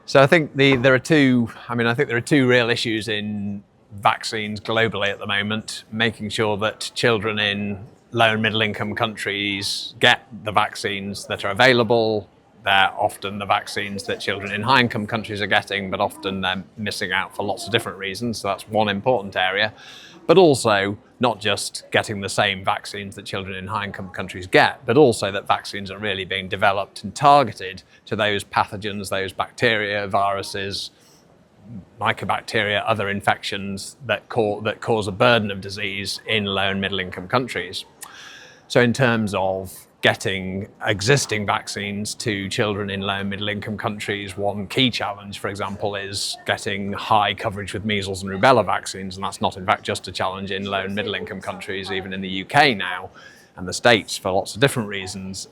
So I think there are two real issues in vaccines globally at the moment, making sure that children in low and middle income countries get the vaccines that are available. They're often the vaccines that children in high income countries are getting, but often they're missing out for lots of different reasons. So that's one important area. But also not just getting the same vaccines that children in high income countries get, but also that vaccines are really being developed and targeted to those pathogens, those bacteria, viruses, mycobacteria, other infections that cause a burden of disease in low and middle income countries. So in terms of getting existing vaccines to children in low and middle income countries, one key challenge, for example, is getting high coverage with measles and rubella vaccines. And that's not, in fact, just a challenge in low and middle income countries, even in the UK now, and the States for lots of different reasons.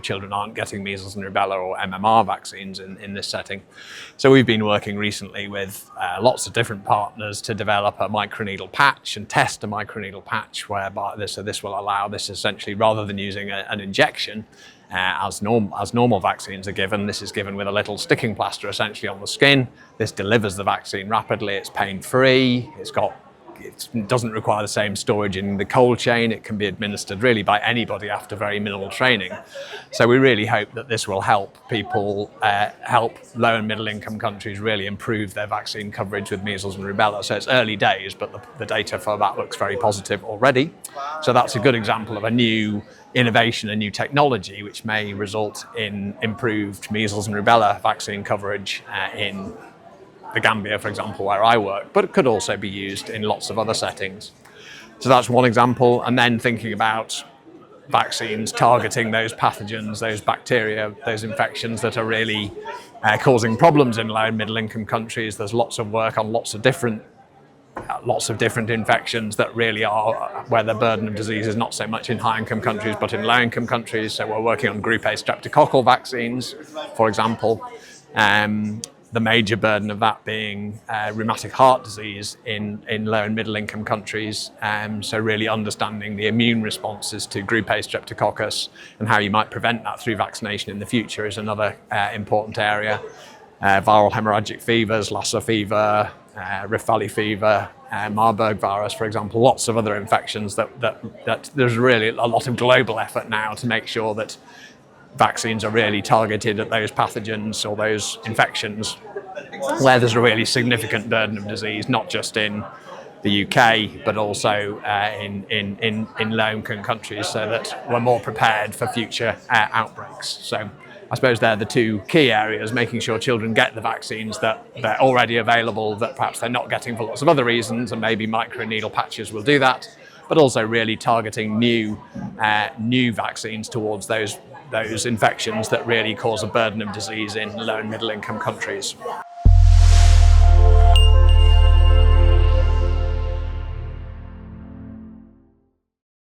Children aren't getting measles and rubella or MMR vaccines in this setting. So we've been working recently with lots of different partners to develop a microneedle patch and test a microneedle patch whereby this will allow this essentially, rather than using an injection as normal vaccines are given, this is given with a little sticking plaster essentially on the skin. This delivers the vaccine rapidly, it's pain-free, it doesn't require the same storage in the cold chain. It can be administered really by anybody after very minimal training. So we really hope that this will help people, help low and middle income countries really improve their vaccine coverage with measles and rubella. So it's early days, but the data for that looks very positive already. So that's a good example of a new innovation, a new technology, which may result in improved measles and rubella vaccine coverage in the Gambia, for example, where I work, but it could also be used in lots of other settings. So that's one example. And then thinking about vaccines targeting those pathogens, those bacteria, those infections that are really causing problems in low and middle income countries. There's lots of work on lots of different infections that really are where the burden of disease is not so much in high income countries, but in low income countries. So we're working on group A streptococcal vaccines, for example. The major burden of that being rheumatic heart disease in low and middle income countries. So really understanding the immune responses to group A streptococcus and how you might prevent that through vaccination in the future is another important area. Viral hemorrhagic fevers, Lassa fever, Rift Valley fever, Marburg virus, for example, lots of other infections that there's really a lot of global effort now to make sure that vaccines are really targeted at those pathogens or those infections where there's a really significant burden of disease, not just in the UK, but also in low-income countries, so that we're more prepared for future outbreaks. So I suppose they're the two key areas, making sure children get the vaccines that they're already available, that perhaps they're not getting for lots of other reasons, and maybe microneedle patches will do that, but also really targeting new vaccines towards those infections that really cause a burden of disease in low and middle income countries.